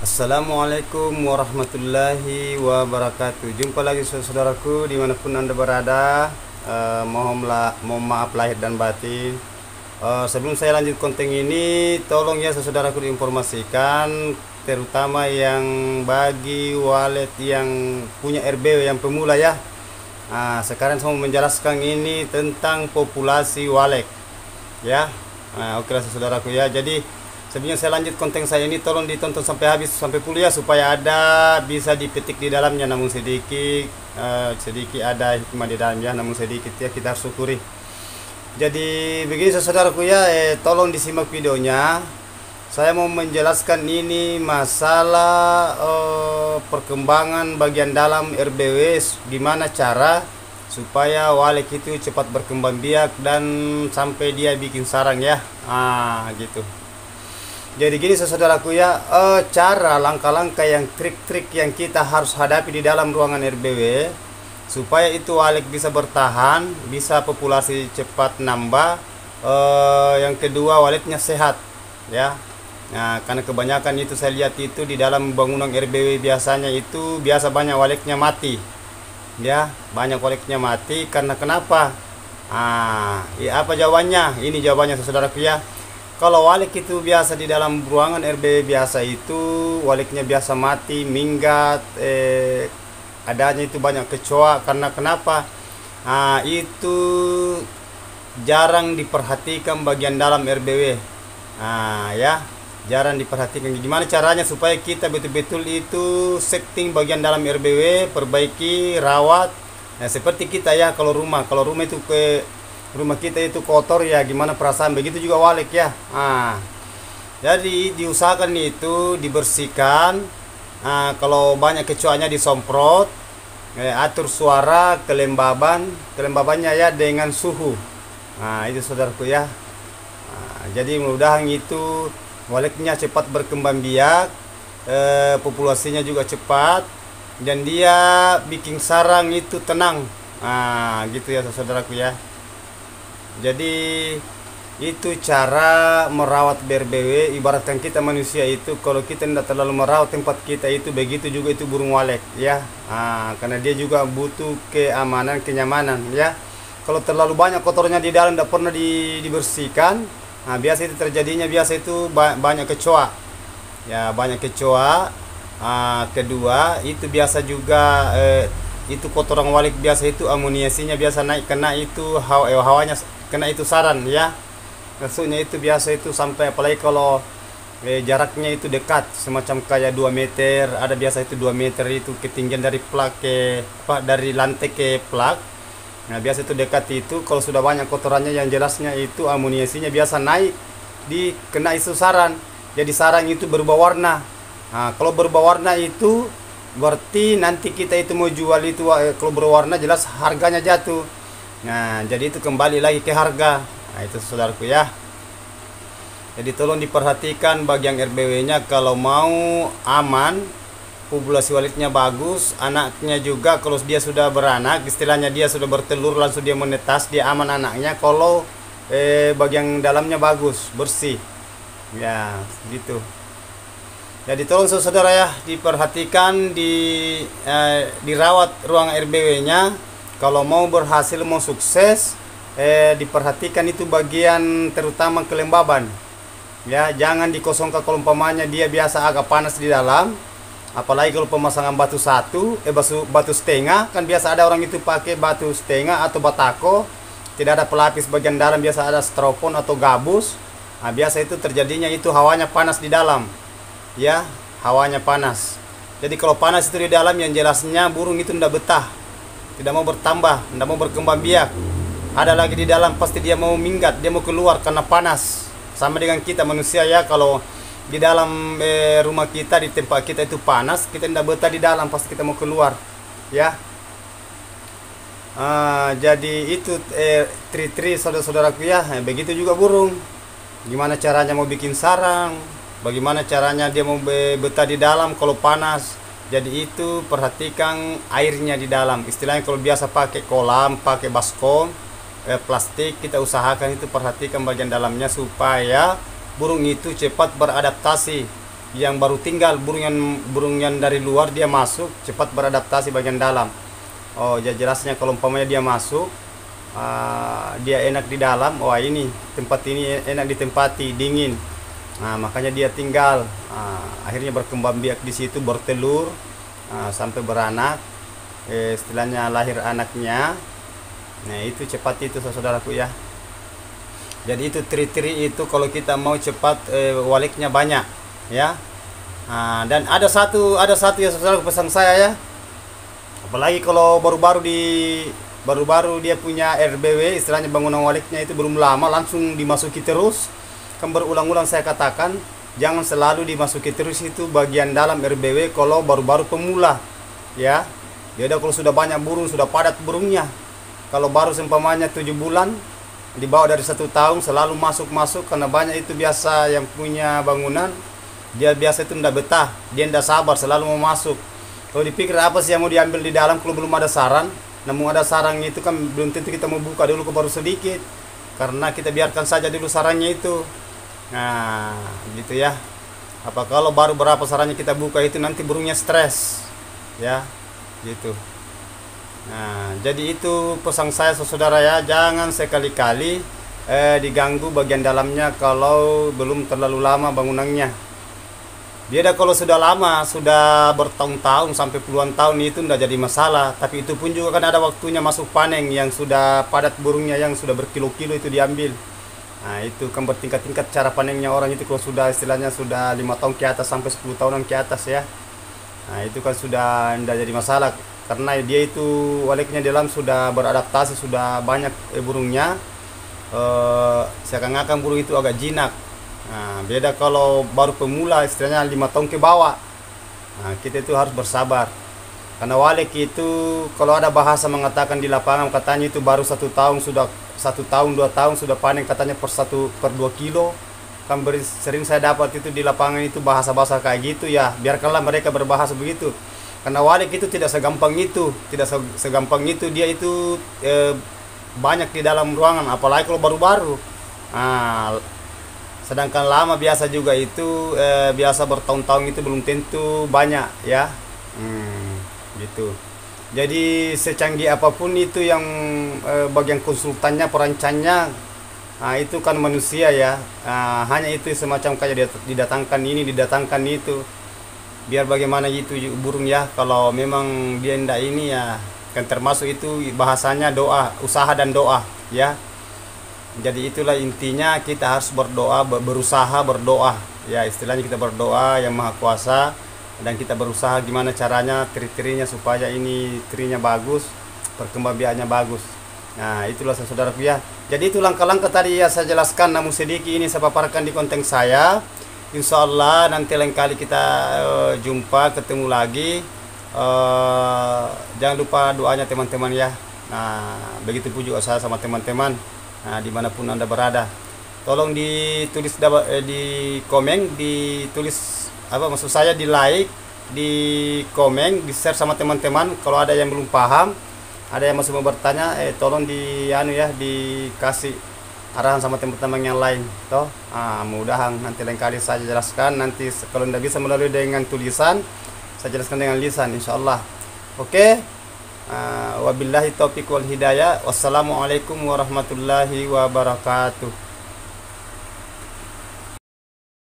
Assalamualaikum warahmatullahi wabarakatuh. Jumpa lagi saudaraku dimanapun anda berada. Mohon maaf lahir dan batin. Sebelum saya lanjut konten ini, tolong ya saudaraku diinformasikan, terutama yang bagi wallet yang punya RBW yang pemula ya. Sekarang saya mau menjelaskan ini tentang populasi wallet ya. Oke lah saudaraku ya. Jadi sebelumnya saya lanjut konten saya ini, tolong ditonton sampai habis, sampai full ya, supaya ada bisa dipetik di dalamnya, namun sedikit ada hikmah di dalamnya, namun sedikit ya, kita harus syukuri. Jadi begini saudaraku ya, tolong disimak videonya. Saya mau menjelaskan ini masalah perkembangan bagian dalam RBW, gimana cara supaya wallet itu cepat berkembang biak dan sampai dia bikin sarang ya. Gitu. Jadi gini saudaraku ya, cara langkah-langkah yang trik-trik yang kita harus hadapi di dalam ruangan RBW supaya itu wallet bisa bertahan, bisa populasi cepat nambah. Yang kedua, walletnya sehat ya. Nah, karena kebanyakan itu saya lihat itu di dalam bangunan RBW biasanya itu banyak walletnya mati ya, banyak walletnya mati. Karena kenapa? Apa jawabannya? Ini jawabannya saudaraku ya. Kalau wallet itu biasa di dalam ruangan RBW biasa itu walletnya biasa mati, minggat, adanya itu banyak kecoa. Karena kenapa? Itu jarang diperhatikan bagian dalam RBW. Ya, jarang diperhatikan. Gimana caranya supaya kita betul-betul itu setting bagian dalam RBW, perbaiki, rawat. Nah, seperti kita ya, kalau rumah itu rumah kita itu kotor ya, gimana perasaan, begitu juga wallet ya. Jadi diusahakan itu dibersihkan. Kalau banyak kecoanya disemprot, atur suara kelembabannya ya dengan suhu. Itu saudaraku ya. Jadi mudah-mudahan itu walletnya cepat berkembang biak, populasinya juga cepat, dan dia bikin sarang itu tenang. Gitu ya saudaraku ya. Jadi itu cara merawat RBW. Ibaratkan kita manusia itu, kalau kita tidak terlalu merawat tempat kita itu, begitu juga itu burung walet ya. Karena dia juga butuh keamanan, kenyamanan ya. Kalau terlalu banyak kotornya di dalam, tidak pernah dibersihkan, biasa itu terjadinya banyak kecoa ya, banyak kecoa. Kedua itu biasa juga itu kotoran walet biasa itu amoniasinya biasa naik, kena itu hawanya, kena itu saran ya. Maksudnya itu biasa itu sampai, apalagi kalau jaraknya itu dekat, semacam kayak 2 meter, ada biasa itu 2 meter itu ketinggian dari plak dari lantai ke plak. Nah, biasa itu dekat itu, kalau sudah banyak kotorannya yang jelasnya itu amoniasinya biasa naik, kena itu saran. Jadi sarang itu berubah warna. Kalau berubah warna itu berarti nanti kita itu mau jual itu, kalau berwarna jelas harganya jatuh. Nah, jadi itu kembali lagi ke harga. Itu saudaraku ya. Jadi tolong diperhatikan bagian RBW-nya, kalau mau aman, populasi walletnya bagus, anaknya juga kalau dia sudah beranak, istilahnya dia sudah bertelur langsung dia menetas, dia aman anaknya kalau bagian dalamnya bagus, bersih. Ya, gitu. Jadi tolong saudara ya, diperhatikan, dirawat ruang RBW-nya. Kalau mau berhasil, mau sukses, diperhatikan itu bagian terutama kelembaban. Ya, jangan dikosongkan. Kalau umpamanya dia biasa agak panas di dalam, apalagi kalau pemasangan batu setengah, kan biasa ada orang itu pakai batu setengah atau batako, tidak ada pelapis bagian dalam, biasa ada styrofoam atau gabus. Biasa itu terjadinya itu hawanya panas di dalam. Ya, hawanya panas. Jadi kalau panas itu di dalam, yang jelasnya burung itu tidak betah, tidak mau bertambah, tidak mau berkembang biak. Ada lagi di dalam, pasti dia mau minggat, dia mau keluar karena panas. Sama dengan kita manusia ya, kalau di dalam rumah kita, di tempat kita itu panas, kita tidak betah di dalam, pasti kita mau keluar ya. Jadi itu tri saudara-saudaraku ya. Begitu juga burung, gimana caranya mau bikin sarang, bagaimana caranya dia mau betah di dalam kalau panas. Jadi itu perhatikan airnya di dalam. Istilahnya kalau biasa pakai kolam, pakai baskom, plastik, kita usahakan itu perhatikan bagian dalamnya supaya burung itu cepat beradaptasi yang baru tinggal, burung yang dari luar dia masuk cepat beradaptasi bagian dalam. Oh ya, jelasnya kalau umpamanya dia masuk, dia enak di dalam, wah ini tempat ini enak ditempati, dingin. Nah, makanya dia tinggal. Akhirnya berkembang biak di situ, bertelur, sampai beranak. Istilahnya lahir anaknya. Nah, itu cepat itu saudaraku ya. Jadi itu tri-tri itu kalau kita mau cepat, waliknya banyak ya. Dan ada satu ya saudaraku, pesan saya ya. Apalagi kalau baru-baru dia punya RBW, istilahnya bangunan waliknya itu belum lama langsung dimasuki terus. Kan berulang-ulang saya katakan, jangan selalu dimasuki terus itu bagian dalam RBW kalau baru-baru pemula ya. Beda kalau sudah banyak burung, sudah padat burungnya. Kalau baru seumpamanya 7 bulan, di bawah dari 1 tahun selalu masuk-masuk, karena banyak itu biasa yang punya bangunan, dia biasa itu tidak betah, dia tidak sabar, selalu mau masuk. Kalau dipikir apa sih yang mau diambil di dalam kalau belum ada sarang, namun ada sarang itu kan belum tentu kita mau buka dulu ke baru sedikit, karena kita biarkan saja dulu sarangnya itu. Nah gitu ya. Apa kalau baru berapa sarangnya kita buka itu nanti burungnya stres ya gitu. Nah, jadi itu pesan saya saudara ya, jangan sekali-kali diganggu bagian dalamnya kalau belum terlalu lama bangunannya. Beda kalau sudah lama, sudah bertahun-tahun sampai puluhan tahun, itu tidak jadi masalah. Tapi itu pun juga kan ada waktunya masuk panen, yang sudah padat burungnya, yang sudah berkilo-kilo itu diambil. Nah, itu kan bertingkat-tingkat cara panennya orang itu kalau sudah istilahnya sudah 5 tahun ke atas sampai 10 tahunan ke atas ya. Nah, itu kan sudah tidak jadi masalah, karena dia itu waliknya dalam sudah beradaptasi, sudah banyak burungnya. Seakan-akan burung itu agak jinak. Nah, beda kalau baru pemula, istilahnya 5 tahun ke bawah. Nah, kita itu harus bersabar, karena walik itu kalau ada bahasa mengatakan di lapangan, katanya itu baru 1 tahun sudah 1 tahun 2 tahun sudah panen, katanya per 2 kilo. Kan sering saya dapat itu di lapangan itu bahasa-bahasa kayak gitu ya. Biarkanlah mereka berbahasa begitu, karena walik itu tidak segampang itu, dia itu banyak di dalam ruangan, apalagi kalau baru-baru. Nah, sedangkan lama biasa juga itu, biasa bertahun-tahun itu belum tentu banyak ya. Gitu. Jadi secanggih apapun itu yang bagian konsultannya, perancannya, itu kan manusia ya. Hanya itu semacam kayak didatangkan ini, didatangkan itu, biar bagaimana itu burung ya. Kalau memang dia ndak ini ya, kan termasuk itu bahasanya doa, usaha dan doa ya. Jadi itulah intinya, kita harus berdoa, berusaha berdoa ya, istilahnya kita berdoa yang Maha Kuasa, dan kita berusaha gimana caranya tri-trinya supaya ini trinya bagus, perkembang biaknya bagus. Nah, itulah saudaraku ya. Jadi itu langkah-langkah tadi ya saya jelaskan, namun sedikit ini saya paparkan di konten saya. Insya Allah nanti lain kali kita jumpa, ketemu lagi. Jangan lupa doanya teman-teman ya. Nah, begitu pun juga saya sama teman-teman. Nah, dimanapun Anda berada, tolong ditulis di komen, ditulis apa maksud saya, di like, di komen, di share sama teman-teman. Kalau ada yang belum paham, ada yang masih mau bertanya, tolong dikasih arahan sama teman-teman yang lain toh. Mudahan nanti lain kali saya jelaskan. Nanti kalau tidak bisa melalui dengan tulisan, saya jelaskan dengan lisan insyaallah. Oke. Wabillahi taufiq wal hidayah. Wassalamualaikum warahmatullahi wabarakatuh.